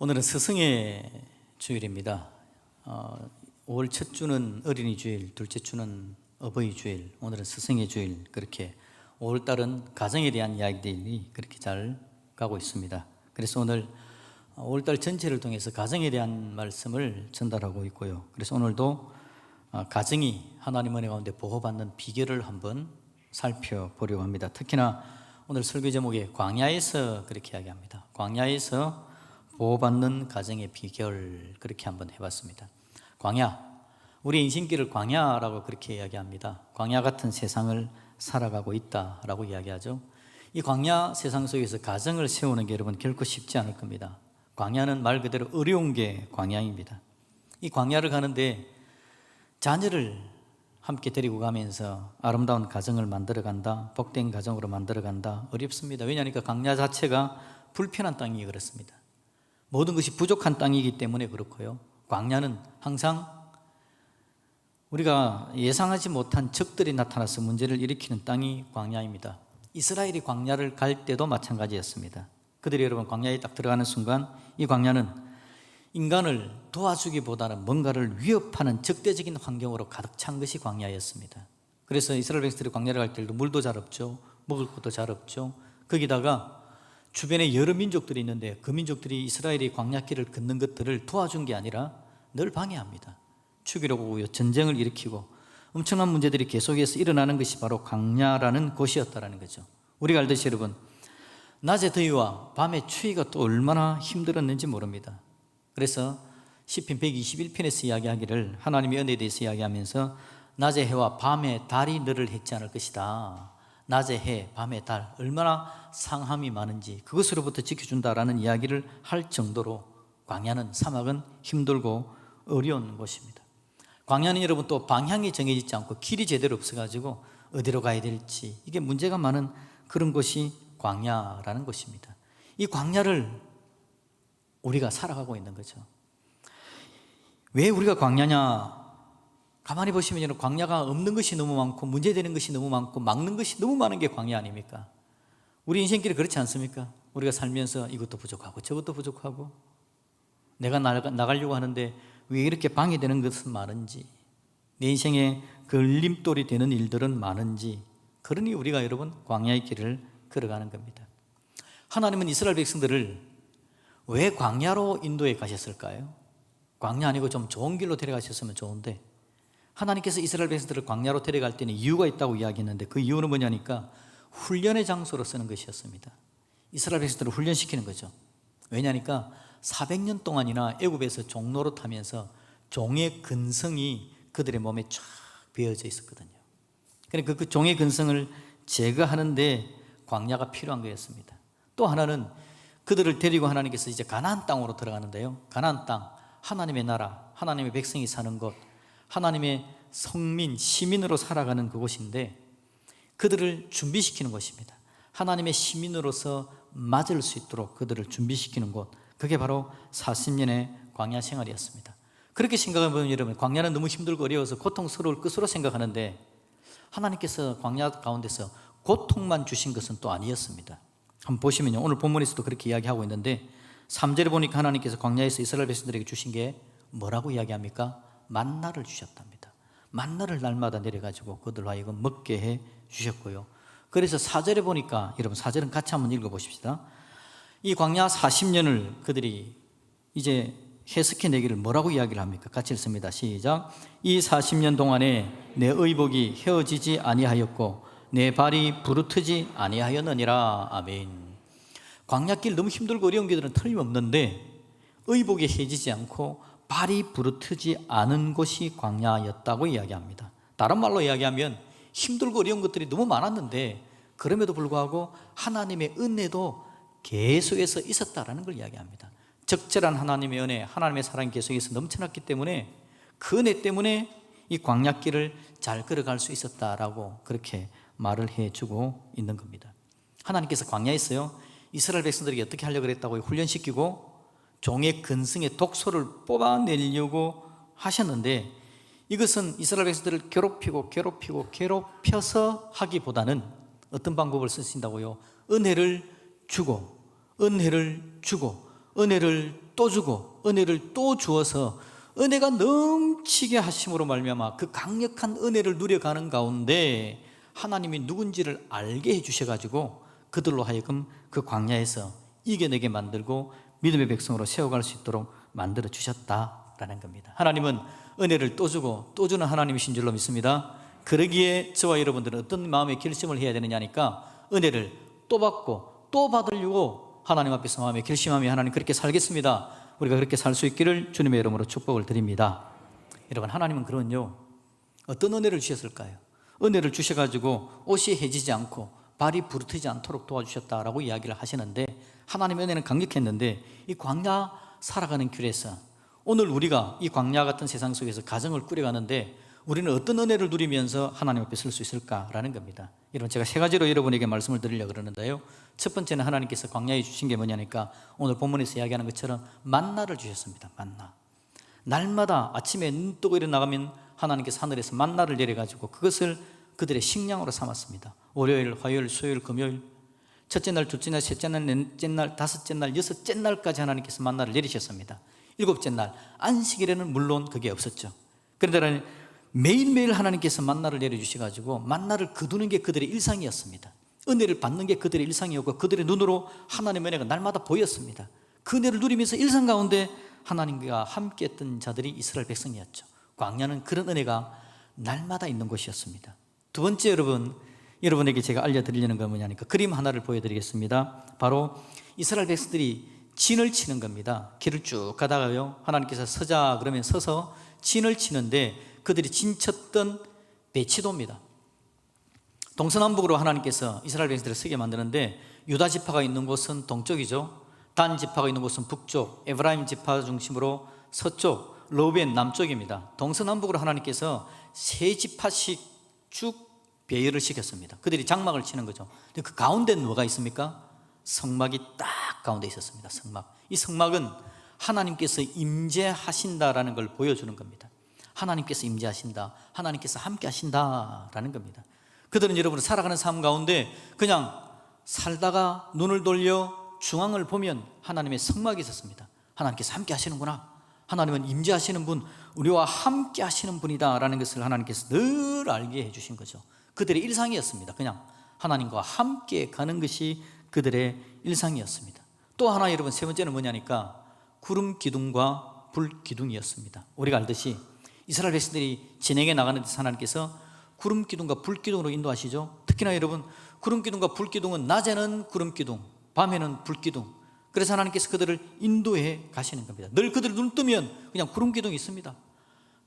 오늘은 스승의 주일입니다. 5월 첫 주는 어린이 주일, 둘째 주는 어버이 주일, 오늘은 스승의 주일. 그렇게 5월 달은 가정에 대한 이야기들이 그렇게 잘 가고 있습니다. 그래서 오늘 5월 달 전체를 통해서 가정에 대한 말씀을 전달하고 있고요. 그래서 오늘도 가정이 하나님 은혜 가운데 보호받는 비결을 한번 살펴보려고 합니다. 특히나 오늘 설교 제목에 광야에서 그렇게 이야기합니다. 광야에서 보호받는 가정의 비결, 그렇게 한번 해봤습니다. 광야, 우리 인생길을 광야라고 그렇게 이야기합니다. 광야 같은 세상을 살아가고 있다라고 이야기하죠. 이 광야 세상 속에서 가정을 세우는 게 여러분 결코 쉽지 않을 겁니다. 광야는 말 그대로 어려운 게 광야입니다. 이 광야를 가는데 자녀를 함께 데리고 가면서 아름다운 가정을 만들어간다, 복된 가정으로 만들어간다, 어렵습니다. 왜냐하니까 광야 자체가 불편한 땅이 그렇습니다. 모든 것이 부족한 땅이기 때문에 그렇고요. 광야는 항상 우리가 예상하지 못한 적들이 나타나서 문제를 일으키는 땅이 광야입니다. 이스라엘이 광야를 갈 때도 마찬가지였습니다. 그들이 여러분 광야에 딱 들어가는 순간 이 광야는 인간을 도와주기보다는 뭔가를 위협하는 적대적인 환경으로 가득 찬 것이 광야였습니다. 그래서 이스라엘 백성들이 광야를 갈 때도 물도 잘 없죠, 먹을 것도 잘 없죠. 거기다가 주변에 여러 민족들이 있는데 그 민족들이 이스라엘이 광야길을 걷는 것들을 도와준 게 아니라 늘 방해합니다. 죽이러 오고요, 전쟁을 일으키고 엄청난 문제들이 계속해서 일어나는 것이 바로 광야라는 곳이었다는 거죠. 우리가 알듯이 여러분, 낮의 더위와 밤의 추위가 또 얼마나 힘들었는지 모릅니다. 그래서 시편 121편에서 이야기하기를, 하나님의 은혜에 대해서 이야기하면서 낮의 해와 밤의 달이 너를 해치 않을 것이다. 낮의 해, 밤의 달, 얼마나 상함이 많은지 그것으로부터 지켜준다라는 이야기를 할 정도로 광야는, 사막은 힘들고 어려운 곳입니다. 광야는 여러분 또 방향이 정해지지 않고 길이 제대로 없어가지고 어디로 가야 될지 이게 문제가 많은 그런 곳이 광야라는 곳입니다. 이 광야를 우리가 살아가고 있는 거죠. 왜 우리가 광야냐? 가만히 보시면 광야가 없는 것이 너무 많고 문제되는 것이 너무 많고 막는 것이 너무 많은 게 광야 아닙니까? 우리 인생길이 그렇지 않습니까? 우리가 살면서 이것도 부족하고 저것도 부족하고 내가 나가려고 하는데 왜 이렇게 방해되는 것은 많은지, 내 인생에 걸림돌이 되는 일들은 많은지, 그러니 우리가 여러분 광야의 길을 걸어가는 겁니다. 하나님은 이스라엘 백성들을 왜 광야로 인도해 가셨을까요? 광야 아니고 좀 좋은 길로 데려가셨으면 좋은데 하나님께서 이스라엘 백성들을 광야로 데려갈 때는 이유가 있다고 이야기했는데 그 이유는 뭐냐니까 훈련의 장소로 쓰는 것이었습니다. 이스라엘 백성들을 훈련시키는 거죠. 왜냐니까 400년 동안이나 애굽에서 종노릇 하면서 종의 근성이 그들의 몸에 쫙 배어져 있었거든요. 그러니까 그 종의 근성을 제거하는데 광야가 필요한 거였습니다. 또 하나는 그들을 데리고 하나님께서 이제 가나안 땅으로 들어가는데요, 가나안 땅, 하나님의 나라, 하나님의 백성이 사는 곳, 하나님의 성민, 시민으로 살아가는 그곳인데 그들을 준비시키는 곳입니다. 하나님의 시민으로서 맞을 수 있도록 그들을 준비시키는 곳, 그게 바로 40년의 광야 생활이었습니다. 그렇게 생각해보면 여러분, 광야는 너무 힘들고 어려워서 고통스러울 것으로 생각하는데 하나님께서 광야 가운데서 고통만 주신 것은 또 아니었습니다. 한번 보시면요, 오늘 본문에서도 그렇게 이야기하고 있는데 3절에 보니까 하나님께서 광야에서 이스라엘 백성들에게 주신 게 뭐라고 이야기합니까? 만나를 주셨답니다. 만나를 날마다 내려가지고 그들 하여금 먹게 해 주셨고요. 그래서 4절에 보니까, 여러분 4절은 같이 한번 읽어보십시다. 이 광야 40년을 그들이 이제 해석해내기를 뭐라고 이야기를 합니까? 같이 읽습니다. 시작. 이 40년 동안에 내 의복이 헤어지지 아니하였고 내 발이 부르트지 아니하였느니라. 아멘. 광야길 너무 힘들고 어려운 길들은 틀림없는데 의복이 헤어지지 않고 발이 부르트지 않은 곳이 광야였다고 이야기합니다. 다른 말로 이야기하면 힘들고 어려운 것들이 너무 많았는데 그럼에도 불구하고 하나님의 은혜도 계속해서 있었다라는 걸 이야기합니다. 적절한 하나님의 은혜, 하나님의 사랑이 계속해서 넘쳐났기 때문에 그 은혜 때문에 이 광야길을 잘 걸어갈 수 있었다라고 그렇게 말을 해주고 있는 겁니다. 하나님께서 광야에서요, 이스라엘 백성들에게 어떻게 하려고 그랬다고요? 훈련시키고 종의 근성의 독소를 뽑아내려고 하셨는데 이것은 이스라엘 백성들을 괴롭혀서 하기보다는 어떤 방법을 쓰신다고요? 은혜를 주고 은혜를 또 주고 은혜를 또 주어서 은혜가 넘치게 하심으로 말미암아 그 강력한 은혜를 누려가는 가운데 하나님이 누군지를 알게 해주셔가지고 그들로 하여금 그 광야에서 이겨내게 만들고 믿음의 백성으로 세워갈 수 있도록 만들어 주셨다라는 겁니다. 하나님은 은혜를 또 주고 또 주는 하나님이신 줄로 믿습니다. 그러기에 저와 여러분들은 어떤 마음의 결심을 해야 되느냐니까 은혜를 또 받고 또 받으려고 하나님 앞에서 마음의 결심하며 하나님 그렇게 살겠습니다. 우리가 그렇게 살 수 있기를 주님의 이름으로 축복을 드립니다. 여러분, 하나님은 그런요 어떤 은혜를 주셨을까요? 은혜를 주셔가지고 옷이 해지지 않고 발이 부르트지 않도록 도와주셨다라고 이야기를 하시는데, 하나님의 은혜는 강력했는데 이 광야 살아가는 길에서 오늘 우리가 이 광야 같은 세상 속에서 가정을 꾸려가는데 우리는 어떤 은혜를 누리면서 하나님 앞에 설 수 있을까라는 겁니다. 여러분, 제가 세 가지로 여러분에게 말씀을 드리려고 그러는데요, 첫 번째는 하나님께서 광야에 주신 게 뭐냐니까 오늘 본문에서 이야기하는 것처럼 만나를 주셨습니다. 만나. 날마다 아침에 눈 뜨고 일어나가면 하나님께서 하늘에서 만나를 내려가지고 그것을 그들의 식량으로 삼았습니다. 월요일, 화요일, 수요일, 금요일, 첫째 날, 둘째 날, 셋째 날, 넷째 날, 다섯째 날, 여섯째 날까지 하나님께서 만나를 내리셨습니다. 일곱째 날 안식일에는 물론 그게 없었죠. 그런데 매일매일 하나님께서 만나를 내려주셔가지고 만나를 거두는 게 그들의 일상이었습니다. 은혜를 받는 게 그들의 일상이었고 그들의 눈으로 하나님의 은혜가 날마다 보였습니다. 그 은혜를 누리면서 일상 가운데 하나님과 함께 했던 자들이 이스라엘 백성이었죠. 광야는 그런 은혜가 날마다 있는 곳이었습니다. 두 번째, 여러분에게 제가 알려드리려는 건 뭐냐니까 그림 하나를 보여드리겠습니다. 바로 이스라엘 백성들이 진을 치는 겁니다. 길을 쭉 가다가요 하나님께서 서자 그러면 서서 진을 치는데 그들이 진 쳤던 배치도입니다. 동서남북으로 하나님께서 이스라엘 백성들을 서게 만드는데 유다 지파가 있는 곳은 동쪽이죠. 단 지파가 있는 곳은 북쪽, 에브라임 지파 중심으로 서쪽, 르우벤 남쪽입니다. 동서남북으로 하나님께서 세 지파씩 쭉 배열을 시켰습니다. 그들이 장막을 치는 거죠. 근데 그 가운데는 뭐가 있습니까? 성막이 딱 가운데 있었습니다. 성막. 이 성막은 하나님께서 임재하신다라는 걸 보여주는 겁니다. 하나님께서 임재하신다, 하나님께서 함께 하신다라는 겁니다. 그들은 여러분 살아가는 삶 가운데 그냥 살다가 눈을 돌려 중앙을 보면 하나님의 성막이 있었습니다. 하나님께서 함께 하시는구나, 하나님은 임재하시는 분, 우리와 함께 하시는 분이다라는 것을 하나님께서 늘 알게 해주신 거죠. 그들의 일상이었습니다. 그냥 하나님과 함께 가는 것이 그들의 일상이었습니다. 또 하나 여러분, 세 번째는 뭐냐니까 구름 기둥과 불 기둥이었습니다. 우리가 알듯이 이스라엘 백성들이 진행해 나가는 데서 하나님께서 구름 기둥과 불 기둥으로 인도하시죠. 특히나 여러분, 구름 기둥과 불 기둥은 낮에는 구름 기둥, 밤에는 불 기둥. 그래서 하나님께서 그들을 인도해 가시는 겁니다. 늘 그들이 눈을 뜨면 그냥 구름 기둥이 있습니다.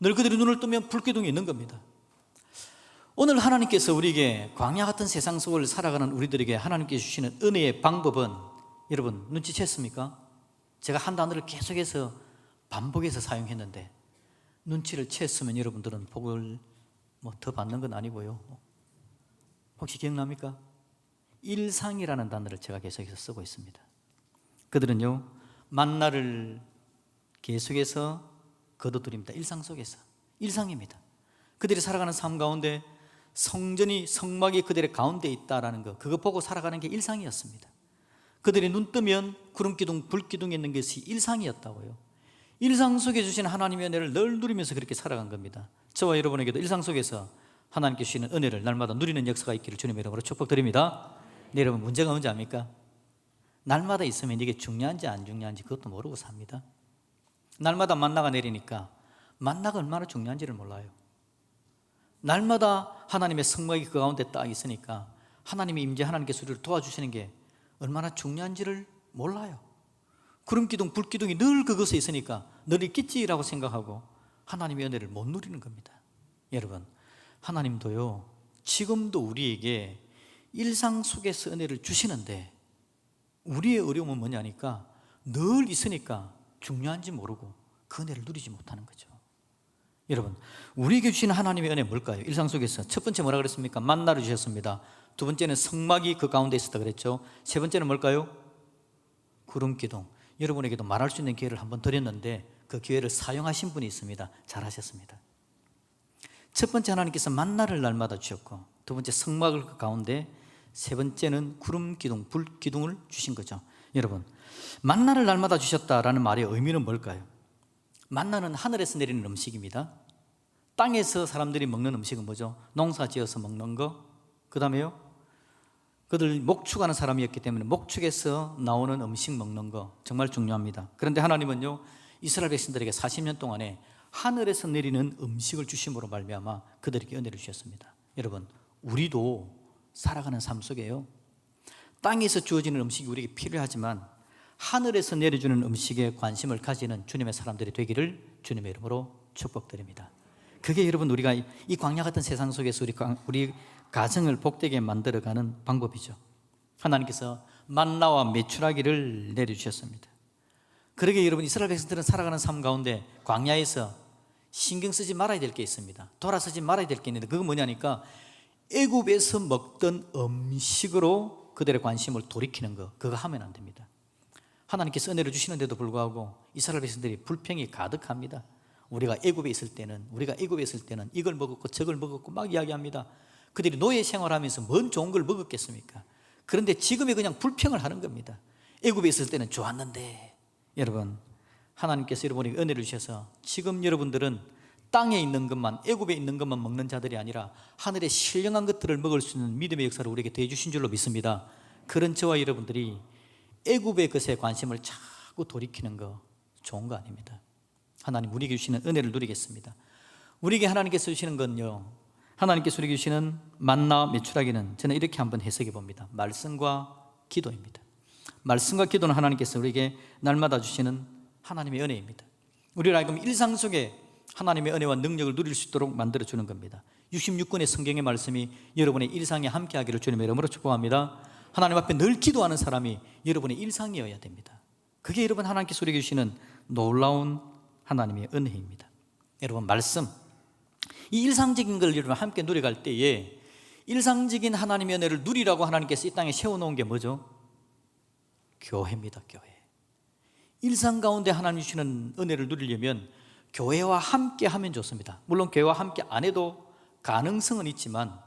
늘 그들이 눈을 뜨면 불 기둥이 있는 겁니다. 오늘 하나님께서 우리에게 광야 같은 세상 속을 살아가는 우리들에게 하나님께서 주시는 은혜의 방법은 여러분 눈치챘습니까? 제가 한 단어를 계속해서 반복해서 사용했는데 눈치를 챘으면 여러분들은 복을 더 받는 건 아니고요. 혹시 기억납니까? 일상이라는 단어를 제가 계속해서 쓰고 있습니다. 그들은요 만나를 계속해서 거둬들입니다. 일상 속에서. 일상입니다. 그들이 살아가는 삶 가운데 성전이, 성막이 그들의 가운데 있다라는 거, 그거 보고 살아가는 게 일상이었습니다. 그들이 눈 뜨면 구름기둥, 불기둥이 있는 것이 일상이었다고요. 일상 속에 주신 하나님의 은혜를 늘 누리면서 그렇게 살아간 겁니다. 저와 여러분에게도 일상 속에서 하나님께 주시는 은혜를 날마다 누리는 역사가 있기를 주님의 이름으로 축복드립니다. 네, 여러분, 문제가 뭔지 압니까? 날마다 있으면 이게 중요한지 안 중요한지 그것도 모르고 삽니다. 날마다 만나가 내리니까 만나가 얼마나 중요한지를 몰라요. 날마다 하나님의 성막이 그 가운데 딱 있으니까 하나님의 임재, 하나님께서 우리를 도와주시는 게 얼마나 중요한지를 몰라요. 구름기둥, 불기둥이 늘 그것에 있으니까 늘 있겠지라고 생각하고 하나님의 은혜를 못 누리는 겁니다. 여러분, 하나님도요 지금도 우리에게 일상 속에서 은혜를 주시는데 우리의 어려움은 뭐냐니까 늘 있으니까 중요한지 모르고 그 은혜를 누리지 못하는 거죠. 여러분, 우리에게 주신 하나님의 은혜 뭘까요? 일상 속에서 첫 번째 뭐라 그랬습니까? 만나를 주셨습니다. 두 번째는 성막이 그 가운데 있었다 그랬죠. 세 번째는 뭘까요? 구름기둥. 여러분에게도 말할 수 있는 기회를 한번 드렸는데 그 기회를 사용하신 분이 있습니다. 잘하셨습니다. 첫 번째 하나님께서 만나를 날마다 주셨고, 두 번째 성막을 그 가운데, 세 번째는 구름기둥, 불기둥을 주신 거죠. 여러분, 만나를 날마다 주셨다라는 말의 의미는 뭘까요? 만나는 하늘에서 내리는 음식입니다. 땅에서 사람들이 먹는 음식은 뭐죠? 농사 지어서 먹는 거. 그 다음에요, 그들 목축하는 사람이었기 때문에 목축에서 나오는 음식 먹는 거 정말 중요합니다. 그런데 하나님은요, 이스라엘 백성들에게 40년 동안에 하늘에서 내리는 음식을 주심으로 말미암아 그들에게 은혜를 주셨습니다. 여러분, 우리도 살아가는 삶 속에요, 땅에서 주어지는 음식이 우리에게 필요하지만 하늘에서 내려주는 음식에 관심을 가지는 주님의 사람들이 되기를 주님의 이름으로 축복드립니다. 그게 여러분, 우리가 이 광야 같은 세상 속에서 우리 가정을 복되게 만들어가는 방법이죠. 하나님께서 만나와 메추라기를 내려주셨습니다. 그러게 여러분, 이스라엘 백성들은 살아가는 삶 가운데 광야에서 신경 쓰지 말아야 될 게 있습니다. 돌아서지 말아야 될 게 있는데, 그건 뭐냐니까 애굽에서 먹던 음식으로 그들의 관심을 돌이키는 거, 그거 하면 안 됩니다. 하나님께서 은혜를 주시는데도 불구하고 이스라엘 백성들이 불평이 가득합니다. 우리가 애굽에 있을 때는 이걸 먹었고 저걸 먹었고 막 이야기합니다. 그들이 노예 생활하면서 뭔 좋은 걸 먹었겠습니까? 그런데 지금에 그냥 불평을 하는 겁니다. 애굽에 있을 때는 좋았는데. 여러분, 하나님께서 여러분에게 은혜를 주셔서 지금 여러분들은 땅에 있는 것만, 애굽에 있는 것만 먹는 자들이 아니라 하늘의 신령한 것들을 먹을 수 있는 믿음의 역사를 우리에게 대해주신 줄로 믿습니다. 그런 저와 여러분들이 애굽의 것에 관심을 자꾸 돌이키는 거 좋은 거 아닙니다. 하나님 우리에게 주시는 은혜를 누리겠습니다. 우리에게 하나님께서 주시는 건요, 하나님께서 우리에게 주시는 만나 메추라기는 저는 이렇게 한번 해석해 봅니다. 말씀과 기도입니다. 말씀과 기도는 하나님께서 우리에게 날마다 주시는 하나님의 은혜입니다. 우리를 하여금 일상 속에 하나님의 은혜와 능력을 누릴 수 있도록 만들어주는 겁니다. 66권의 성경의 말씀이 여러분의 일상에 함께하기를 주님의 이름으로 축복합니다. 하나님 앞에 늘 기도하는 사람이 여러분의 일상이어야 됩니다. 그게 여러분 하나님께서 우리에게 주시는 놀라운 하나님의 은혜입니다. 여러분, 말씀, 이 일상적인 걸 여러분 함께 누려갈 때에 일상적인 하나님의 은혜를 누리라고 하나님께서 이 땅에 세워놓은 게 뭐죠? 교회입니다. 교회. 일상 가운데 하나님 주시는 은혜를 누리려면 교회와 함께 하면 좋습니다. 물론 교회와 함께 안 해도 가능성은 있지만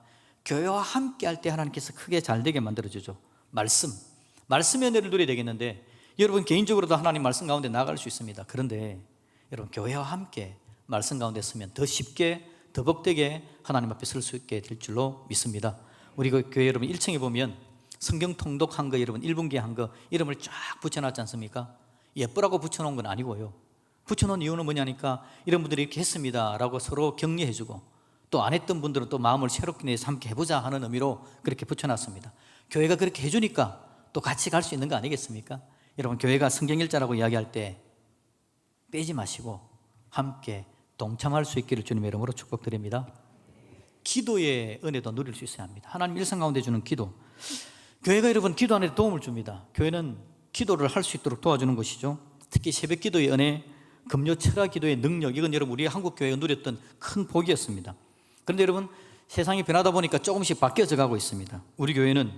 교회와 함께 할 때 하나님께서 크게 잘 되게 만들어주죠. 말씀의 은혜를 누려야 되겠는데, 여러분 개인적으로도 하나님 말씀 가운데 나아갈 수 있습니다. 그런데 여러분, 교회와 함께 말씀 가운데 서면 더 쉽게, 더 복되게 하나님 앞에 설 수 있게 될 줄로 믿습니다. 우리 그 교회 여러분 1층에 보면 성경 통독한 거, 여러분 1분기에 한 거 이름을 쫙 붙여놨지 않습니까? 예쁘라고 붙여놓은 건 아니고요, 붙여놓은 이유는 뭐냐니까 이런 분들이 이렇게 했습니다 라고 서로 격려해주고, 또 안 했던 분들은 또 마음을 새롭게 내서 함께 해보자 하는 의미로 그렇게 붙여놨습니다. 교회가 그렇게 해주니까 또 같이 갈 수 있는 거 아니겠습니까? 여러분, 교회가 성경일자라고 이야기할 때 빼지 마시고 함께 동참할 수 있기를 주님의 이름으로 축복드립니다. 기도의 은혜도 누릴 수 있어야 합니다. 하나님 일상 가운데 주는 기도, 교회가 여러분 기도하는 데 도움을 줍니다. 교회는 기도를 할 수 있도록 도와주는 것이죠. 특히 새벽 기도의 은혜, 금요 철야 기도의 능력, 이건 여러분 우리 한국 교회가 누렸던 큰 복이었습니다. 그런데 여러분, 세상이 변하다 보니까 조금씩 바뀌어져 가고 있습니다. 우리 교회는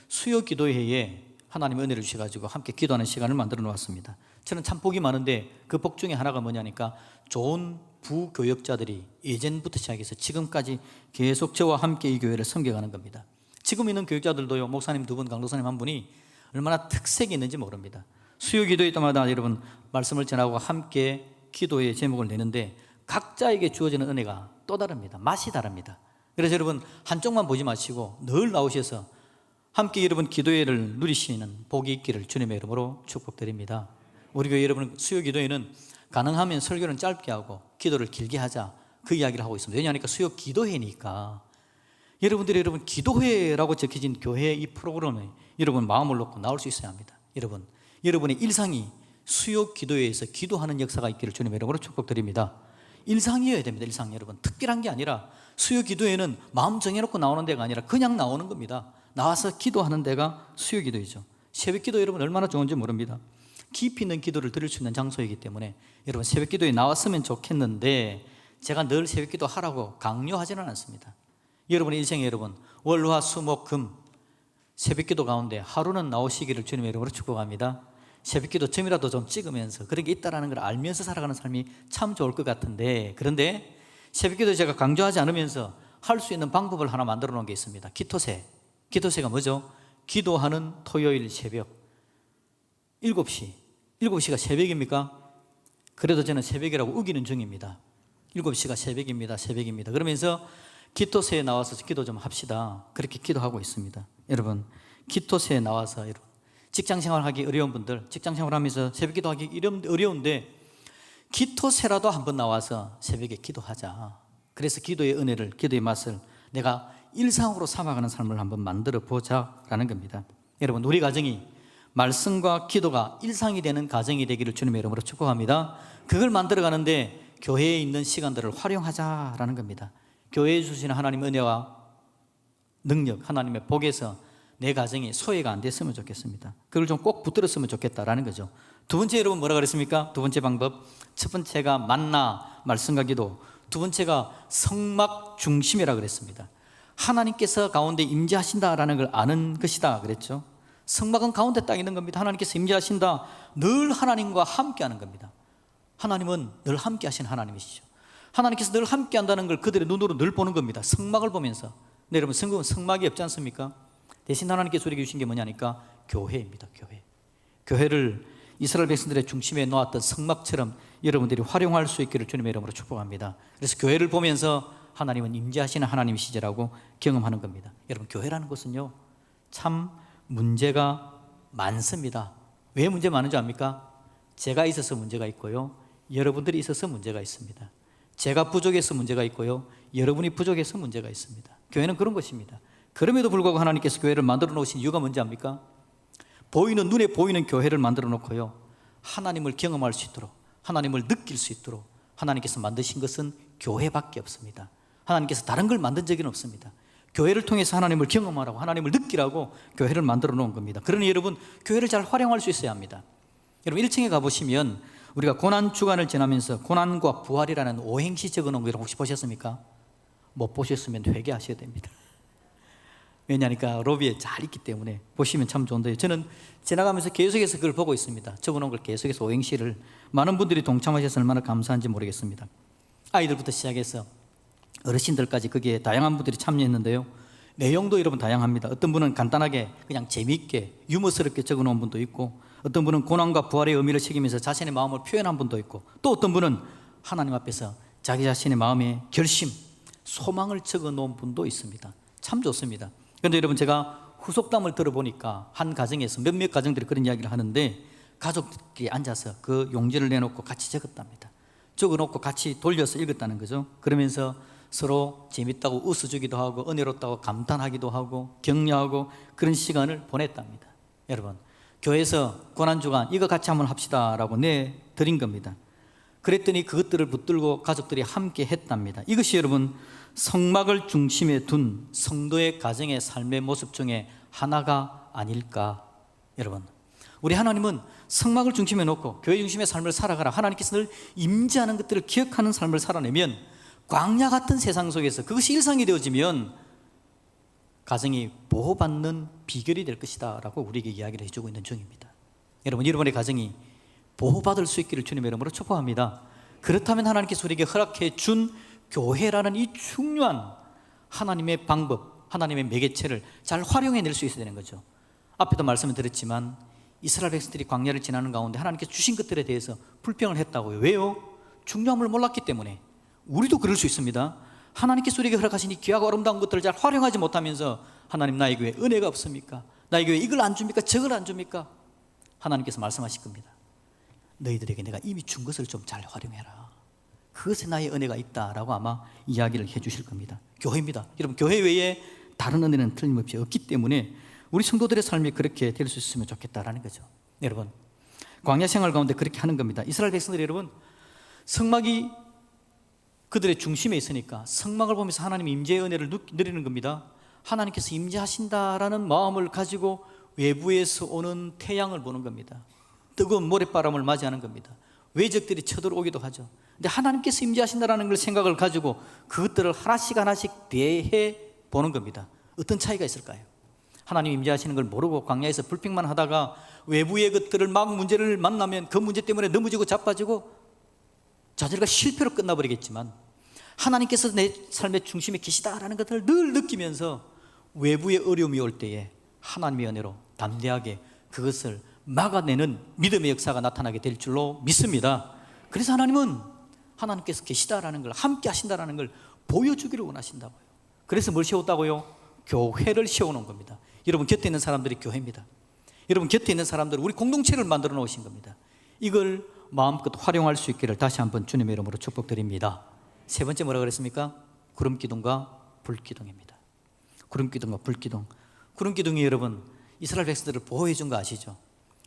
수요 기도회에 하나님의 은혜를 주셔가지고 함께 기도하는 시간을 만들어 놓았습니다. 저는 참 복이 많은데 그 복 중에 하나가 뭐냐니까 좋은 부교역자들이 예전부터 시작해서 지금까지 계속 저와 함께 이 교회를 섬겨가는 겁니다. 지금 있는 교역자들도요, 목사님 2분, 강도사님 1분이 얼마나 특색이 있는지 모릅니다. 수요 기도회 때마다 여러분 말씀을 전하고 함께 기도의 제목을 내는데 각자에게 주어지는 은혜가 또 다릅니다. 맛이 다릅니다. 그래서 여러분 한쪽만 보지 마시고 늘 나오셔서 함께 여러분 기도회를 누리시는 복이 있기를 주님의 이름으로 축복드립니다. 우리 교회 여러분 수요 기도회는 가능하면 설교는 짧게 하고 기도를 길게 하자, 그 이야기를 하고 있습니다. 왜냐하니까 수요 기도회니까 여러분들이 여러분 기도회라고 적혀진 교회의 이 프로그램에 여러분 마음을 놓고 나올 수 있어야 합니다. 여러분의 일상이 수요 기도회에서 기도하는 역사가 있기를 주님의 이름으로 축복드립니다. 일상이어야 됩니다. 일상 여러분, 특별한 게 아니라 수요 기도회는 마음 정해놓고 나오는 데가 아니라 그냥 나오는 겁니다. 나와서 기도하는 데가 수요 기도이죠. 새벽 기도 여러분 얼마나 좋은지 모릅니다. 깊이 있는 기도를 드릴 수 있는 장소이기 때문에 여러분 새벽 기도에 나왔으면 좋겠는데, 제가 늘 새벽 기도 하라고 강요하지는 않습니다. 여러분의 인생에 여러분 월화수목금 새벽 기도 가운데 하루는 나오시기를 주님의 이름으로 축복합니다. 새벽 기도 점이라도 좀 찍으면서 그런 게 있다는 걸 알면서 살아가는 삶이 참 좋을 것 같은데, 그런데 새벽 기도 제가 강조하지 않으면서 할 수 있는 방법을 하나 만들어 놓은 게 있습니다. 기토세. 기토세가 뭐죠? 기도하는 토요일 새벽. 7시. 7시가 새벽입니까? 그래도 저는 새벽이라고 우기는 중입니다. 7시가 새벽입니다. 새벽입니다. 그러면서 기토새에 나와서 기도 좀 합시다. 그렇게 기도하고 있습니다. 여러분, 기토새에 나와서 여러분, 직장생활하기 어려운 분들, 직장생활하면서 새벽 기도하기 어려운데 기토새라도 한번 나와서 새벽에 기도하자. 그래서 기도의 은혜를, 기도의 맛을 내가 일상으로 삼아가는 삶을 한번 만들어 보자라는 겁니다. 여러분, 우리 가정이 말씀과 기도가 일상이 되는 가정이 되기를 주님의 이름으로 축복합니다. 그걸 만들어 가는데 교회에 있는 시간들을 활용하자라는 겁니다. 교회에 주시는 하나님의 은혜와 능력, 하나님의 복에서 내 가정이 소외가 안 됐으면 좋겠습니다. 그걸 좀 꼭 붙들었으면 좋겠다라는 거죠. 두 번째, 여러분 뭐라 그랬습니까? 두 번째 방법, 첫 번째가 만나, 말씀과 기도, 두 번째가 성막 중심이라 그랬습니다. 하나님께서 가운데 임재하신다라는 걸 아는 것이다 그랬죠. 성막은 가운데 딱 있는 겁니다. 하나님께서 임재하신다, 늘 하나님과 함께하는 겁니다. 하나님은 늘 함께하신 하나님이시죠. 하나님께서 늘 함께한다는 걸 그들의 눈으로 늘 보는 겁니다. 성막을 보면서. 네, 여러분, 성막이 없지 않습니까? 대신 하나님께서 우리에게 주신 게 뭐냐니까 교회입니다. 교회를 이스라엘 백성들의 중심에 놓았던 성막처럼 여러분들이 활용할 수 있기를 주님의 이름으로 축복합니다. 그래서 교회를 보면서 하나님은 임재하시는 하나님이시라고 경험하는 겁니다. 여러분, 교회라는 것은요 참 문제가 많습니다. 왜 문제 많은 줄 압니까? 제가 있어서 문제가 있고요, 여러분들이 있어서 문제가 있습니다. 제가 부족해서 문제가 있고요, 여러분이 부족해서 문제가 있습니다. 교회는 그런 것입니다. 그럼에도 불구하고 하나님께서 교회를 만들어 놓으신 이유가 뭔지 압니까? 눈에 보이는 교회를 만들어 놓고요, 하나님을 경험할 수 있도록, 하나님을 느낄 수 있도록 하나님께서 만드신 것은 교회밖에 없습니다. 하나님께서 다른 걸 만든 적은 없습니다. 교회를 통해서 하나님을 경험하라고, 하나님을 느끼라고 교회를 만들어 놓은 겁니다. 그러니 여러분, 교회를 잘 활용할 수 있어야 합니다. 여러분, 1층에 가보시면 우리가 고난주간을 지나면서 고난과 부활이라는 오행시 적어놓은 거 혹시 보셨습니까? 못 보셨으면 회개하셔야 됩니다. 왜냐니까 로비에 잘 있기 때문에 보시면 참 좋은데요, 저는 지나가면서 계속해서 그걸 보고 있습니다. 적어놓은 걸 계속해서 오행시를. 많은 분들이 동참하셔서 얼마나 감사한지 모르겠습니다. 아이들부터 시작해서 어르신들까지 거기에 다양한 분들이 참여했는데요, 내용도 여러분 다양합니다. 어떤 분은 간단하게 그냥 재미있게 유머스럽게 적어놓은 분도 있고, 어떤 분은 고난과 부활의 의미를 새기면서 자신의 마음을 표현한 분도 있고, 또 어떤 분은 하나님 앞에서 자기 자신의 마음의 결심, 소망을 적어놓은 분도 있습니다. 참 좋습니다. 그런데 여러분, 제가 후속담을 들어보니까 한 가정에서 몇몇 가정들이 그런 이야기를 하는데, 가족들이 앉아서 그 용지를 내놓고 같이 적었답니다. 적어놓고 같이 돌려서 읽었다는 거죠. 그러면서 서로 재밌다고 웃어주기도 하고, 은혜롭다고 감탄하기도 하고, 격려하고, 그런 시간을 보냈답니다. 여러분, 교회에서 고난주간 이거 같이 한번 합시다 라고 내드린 겁니다. 그랬더니 그것들을 붙들고 가족들이 함께 했답니다. 이것이 여러분, 성막을 중심에 둔 성도의 가정의 삶의 모습 중에 하나가 아닐까. 여러분, 우리 하나님은 성막을 중심에 놓고 교회 중심의 삶을 살아가라, 하나님께서 늘 임재하는 것들을 기억하는 삶을 살아내면, 광야 같은 세상 속에서 그것이 일상이 되어지면 가정이 보호받는 비결이 될 것이다 라고 우리에게 이야기를 해주고 있는 중입니다. 여러분, 여러분의 가정이 보호받을 수 있기를 주님의 이름으로 축복합니다. 그렇다면 하나님께서 우리에게 허락해 준 교회라는 이 중요한 하나님의 방법, 하나님의 매개체를 잘 활용해낼 수 있어야 되는 거죠. 앞에도 말씀을 드렸지만 이스라엘 백성들이 광야를 지나는 가운데 하나님께서 주신 것들에 대해서 불평을 했다고요. 왜요? 중요함을 몰랐기 때문에. 우리도 그럴 수 있습니다. 하나님께서 우리에게 허락하신 이 귀하고 아름다운 것들을 잘 활용하지 못하면서, 하나님, 나의 교회에 은혜가 없습니까? 나의 교회에 이걸 안 줍니까? 저걸 안 줍니까? 하나님께서 말씀하실 겁니다. 너희들에게 내가 이미 준 것을 좀 잘 활용해라. 그것에 나의 은혜가 있다라고 아마 이야기를 해 주실 겁니다. 교회입니다. 여러분, 교회 외에 다른 은혜는 틀림없이 없기 때문에 우리 성도들의 삶이 그렇게 될 수 있으면 좋겠다라는 거죠. 여러분, 광야 생활 가운데 그렇게 하는 겁니다. 이스라엘 백성들이 여러분, 성막이 그들의 중심에 있으니까 성막을 보면서 하나님의 임재의 은혜를 누리는 겁니다. 하나님께서 임재하신다라는 마음을 가지고 외부에서 오는 태양을 보는 겁니다. 뜨거운 모래바람을 맞이하는 겁니다. 외적들이 쳐들어오기도 하죠. 근데 하나님께서 임재하신다라는 걸 생각을 가지고 그것들을 하나씩 하나씩 대해 보는 겁니다. 어떤 차이가 있을까요? 하나님 임재하시는 걸 모르고 광야에서 불평만 하다가 외부의 것들을 막 문제를 만나면 그 문제 때문에 넘어지고 자빠지고 자절과 실패로 끝나버리겠지만, 하나님께서 내 삶의 중심에 계시다라는 것을 늘 느끼면서 외부의 어려움이 올 때에 하나님의 은혜로 담대하게 그것을 막아내는 믿음의 역사가 나타나게 될 줄로 믿습니다. 그래서 하나님께서 계시다라는 걸, 함께 하신다라는 걸 보여주기를 원하신다고요. 그래서 뭘 세웠다고요? 교회를 세워놓은 겁니다. 여러분 곁에 있는 사람들이 교회입니다. 여러분 곁에 있는 사람들은 우리 공동체를 만들어 놓으신 겁니다. 이걸 마음껏 활용할 수 있기를 다시 한번 주님의 이름으로 축복드립니다. 세 번째 뭐라 그랬습니까? 구름기둥과 불기둥입니다. 구름기둥과 불기둥. 구름기둥이 여러분 이스라엘 백성들을 보호해 준 거 아시죠?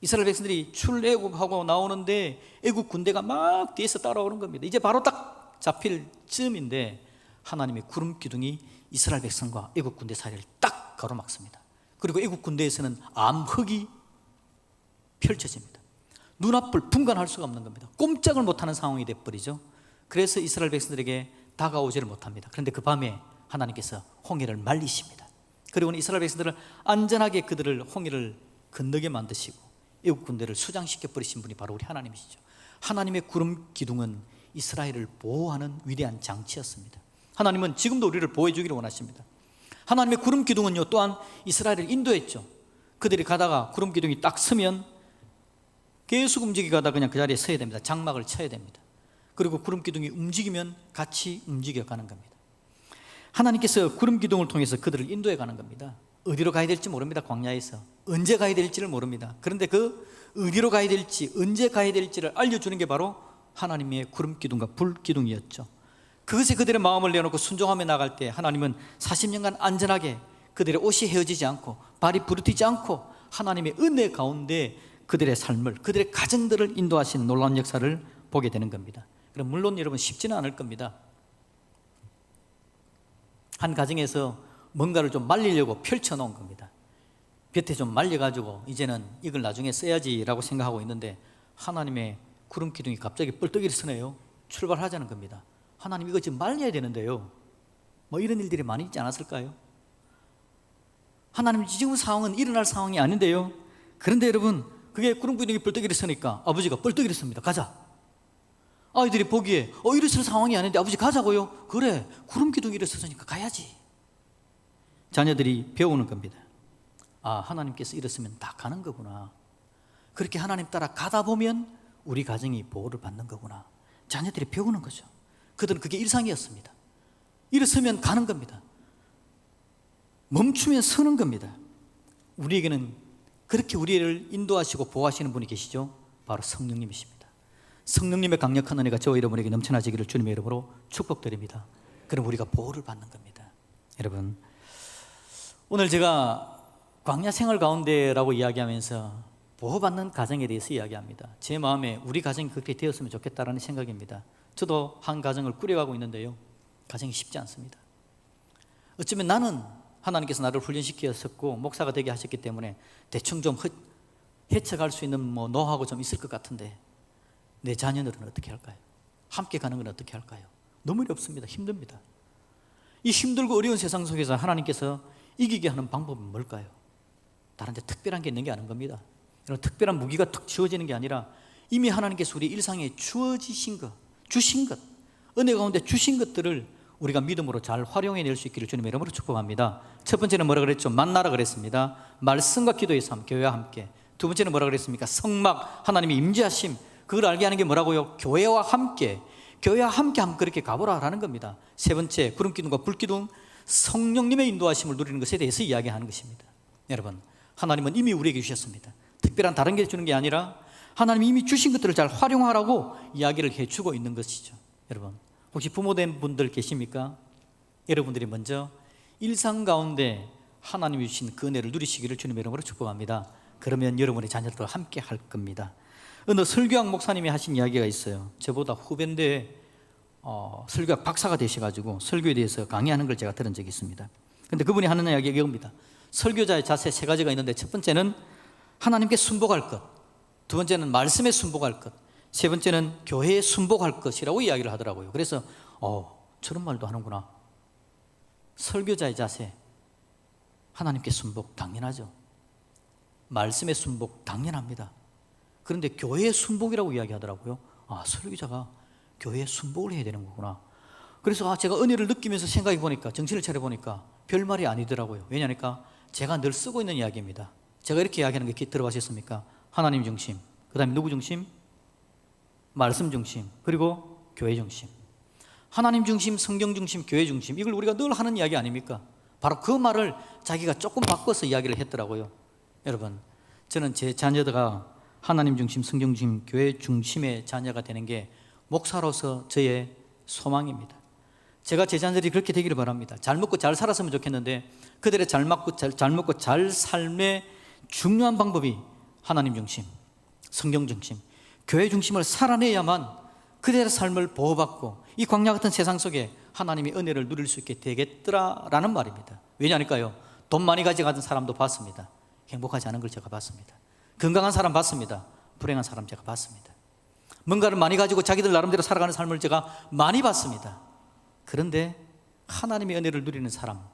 이스라엘 백성들이 출애굽하고 나오는데 애국 군대가 막 뒤에서 따라오는 겁니다. 이제 바로 딱 잡힐 즈음인데 하나님의 구름기둥이 이스라엘 백성과 애국 군대 사이를 딱 가로막습니다. 그리고 애국 군대에서는 암흑이 펼쳐집니다. 눈앞을 분간할 수가 없는 겁니다. 꼼짝을 못하는 상황이 돼버리죠. 그래서 이스라엘 백성들에게 다가오지를 못합니다. 그런데 그 밤에 하나님께서 홍해를 말리십니다. 그리고는 이스라엘 백성들을 안전하게 그들을 홍해를 건너게 만드시고 애국 군대를 수장시켜 버리신 분이 바로 우리 하나님이시죠. 하나님의 구름 기둥은 이스라엘을 보호하는 위대한 장치였습니다. 하나님은 지금도 우리를 보호해 주기를 원하십니다. 하나님의 구름 기둥은요 또한 이스라엘을 인도했죠. 그들이 가다가 구름 기둥이 딱 서면 계속 움직이다가 그냥 그 자리에 서야 됩니다. 장막을 쳐야 됩니다. 그리고 구름 기둥이 움직이면 같이 움직여가는 겁니다. 하나님께서 구름 기둥을 통해서 그들을 인도해 가는 겁니다. 어디로 가야 될지 모릅니다. 광야에서 언제 가야 될지를 모릅니다. 그런데 그 어디로 가야 될지 언제 가야 될지를 알려주는 게 바로 하나님의 구름 기둥과 불 기둥이었죠. 그것에 그들의 마음을 내놓고 순종하며 나갈 때 하나님은 40년간 안전하게 그들의 옷이 헤어지지 않고 발이 부르티지 않고 하나님의 은혜 가운데 그들의 삶을, 그들의 가정들을 인도하시는 놀라운 역사를 보게 되는 겁니다. 그럼 물론 여러분 쉽지는 않을 겁니다. 한 가정에서 뭔가를 좀 말리려고 펼쳐놓은 겁니다. 볕에 좀 말려가지고 이제는 이걸 나중에 써야지라고 생각하고 있는데 하나님의 구름 기둥이 갑자기 뻘떡이를 서네요. 출발하자는 겁니다. 하나님 이거 지금 말려야 되는데요. 뭐 이런 일들이 많이 있지 않았을까요? 하나님 지금 상황은 일어날 상황이 아닌데요. 그런데 여러분 그게 구름 기둥이 뻘떡이를 서니까 아버지가 뻘떡이를 섭니다. 가자. 아이들이 보기에 이랬을 상황이 아닌데 아버지 가자고요. 그래 구름 기둥이 일어섰으니까 가야지. 자녀들이 배우는 겁니다. 아 하나님께서 이랬으면 다 가는 거구나. 그렇게 하나님 따라 가다 보면 우리 가정이 보호를 받는 거구나. 자녀들이 배우는 거죠. 그들은 그게 일상이었습니다. 일어서면 가는 겁니다. 멈추면 서는 겁니다. 우리에게는 그렇게 우리를 인도하시고 보호하시는 분이 계시죠. 바로 성령님이십니다. 성령님의 강력한 은혜가 저와 여러분에게 넘쳐나시기를 주님의 이름으로 축복드립니다. 그럼 우리가 보호를 받는 겁니다. 여러분 오늘 제가 광야 생활 가운데라고 이야기하면서 보호받는 가정에 대해서 이야기합니다. 제 마음에 우리 가정이 그렇게 되었으면 좋겠다라는 생각입니다. 저도 한 가정을 꾸려가고 있는데요. 가정이 쉽지 않습니다. 어쩌면 나는 하나님께서 나를 훈련시켰었고 목사가 되게 하셨기 때문에 대충 좀 헤쳐갈 수 있는 노하우가 좀 있을 것 같은데 내 자녀들은 어떻게 할까요? 함께 가는 건 어떻게 할까요? 너무 어렵습니다. 힘듭니다. 이 힘들고 어려운 세상 속에서 하나님께서 이기게 하는 방법은 뭘까요? 다른 데 특별한 게 있는 게 아닌 겁니다. 이런 특별한 무기가 툭 주어지는 게 아니라 이미 하나님께서 우리 일상에 주어지신 것, 주신 것, 은혜 가운데 주신 것들을 우리가 믿음으로 잘 활용해낼 수 있기를 주님의 이름으로 축복합니다. 첫 번째는 뭐라 그랬죠? 만나라 그랬습니다. 말씀과 기도의 삶, 교회와 함께. 두 번째는 뭐라 그랬습니까? 성막, 하나님의 임재하심. 그걸 알게 하는 게 뭐라고요? 교회와 함께. 교회와 함께 한번 그렇게 가보라라는 겁니다. 세 번째, 구름기둥과 불기둥, 성령님의 인도하심을 누리는 것에 대해서 이야기하는 것입니다. 여러분, 하나님은 이미 우리에게 주셨습니다. 특별한 다른 게 주는 게 아니라 하나님이 이미 주신 것들을 잘 활용하라고 이야기를 해주고 있는 것이죠. 여러분, 혹시 부모된 분들 계십니까? 여러분들이 먼저 일상 가운데 하나님이 주신 그 은혜를 누리시기를 주님의 이름으로 축복합니다. 그러면 여러분의 자녀들과 함께 할 겁니다. 어느 설교학 목사님이 하신 이야기가 있어요. 저보다 후배인데 설교학 박사가 되셔가지고 설교에 대해서 강의하는 걸 제가 들은 적이 있습니다. 그런데 그분이 하는 이야기가 이겁니다. 설교자의 자세 세 가지가 있는데 첫 번째는 하나님께 순복할 것, 두 번째는 말씀에 순복할 것, 세 번째는 교회에 순복할 것이라고 이야기를 하더라고요. 그래서 저런 말도 하는구나. 설교자의 자세, 하나님께 순복 당연하죠. 말씀에 순복 당연합니다. 그런데 교회의 순복이라고 이야기하더라고요. 설교자가 교회에 순복을 해야 되는 거구나. 그래서 제가 은혜를 느끼면서 생각해 보니까, 정신을 차려 보니까 별말이 아니더라고요. 왜냐니까 제가 늘 쓰고 있는 이야기입니다. 제가 이렇게 이야기하는 게 들어가셨습니까? 하나님 중심, 그 다음에 누구 중심? 말씀 중심, 그리고 교회 중심. 하나님 중심, 성경 중심, 교회 중심, 이걸 우리가 늘 하는 이야기 아닙니까? 바로 그 말을 자기가 조금 바꿔서 이야기를 했더라고요. 여러분, 저는 제 자녀가 하나님 중심, 성경 중심, 교회 중심의 자녀가 되는 게 목사로서 저의 소망입니다. 제가 제 자녀들이 그렇게 되기를 바랍니다. 잘 먹고 잘 살았으면 좋겠는데 그들의 잘 먹고 잘 삶의 중요한 방법이 하나님 중심, 성경 중심, 교회 중심을 살아내야만 그들의 삶을 보호받고 이 광야 같은 세상 속에 하나님의 은혜를 누릴 수 있게 되겠더라라는 말입니다. 왜냐니까요, 돈 많이 가져가던 사람도 봤습니다. 행복하지 않은 걸 제가 봤습니다. 건강한 사람 봤습니다. 불행한 사람 제가 봤습니다. 뭔가를 많이 가지고 자기들 나름대로 살아가는 삶을 제가 많이 봤습니다. 그런데 하나님의 은혜를 누리는 사람,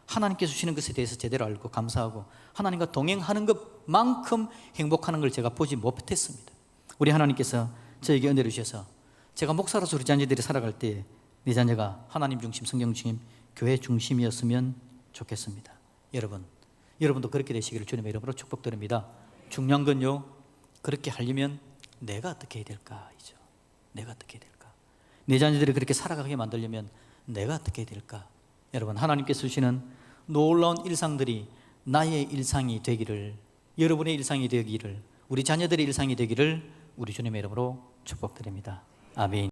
하나님께서 주시는 것에 대해서 제대로 알고 감사하고 하나님과 동행하는 것만큼 행복하는 걸 제가 보지 못했습니다. 우리 하나님께서 저에게 은혜를 주셔서 제가 목사로서 우리 자녀들이 살아갈 때 내 자녀가 하나님 중심, 성경 중심, 교회 중심이었으면 좋겠습니다. 여러분도 그렇게 되시기를 주님의 이름으로 축복드립니다. 중요한 건요, 그렇게 하려면 내가 어떻게 해야 될까이죠. 내가 어떻게 해야 될까? 내 자녀들이 그렇게 살아가게 만들려면 내가 어떻게 해야 될까? 여러분, 하나님께서 주시는 놀라운 일상들이 나의 일상이 되기를, 여러분의 일상이 되기를, 우리 자녀들의 일상이 되기를 우리 주님의 이름으로 축복드립니다. 아멘.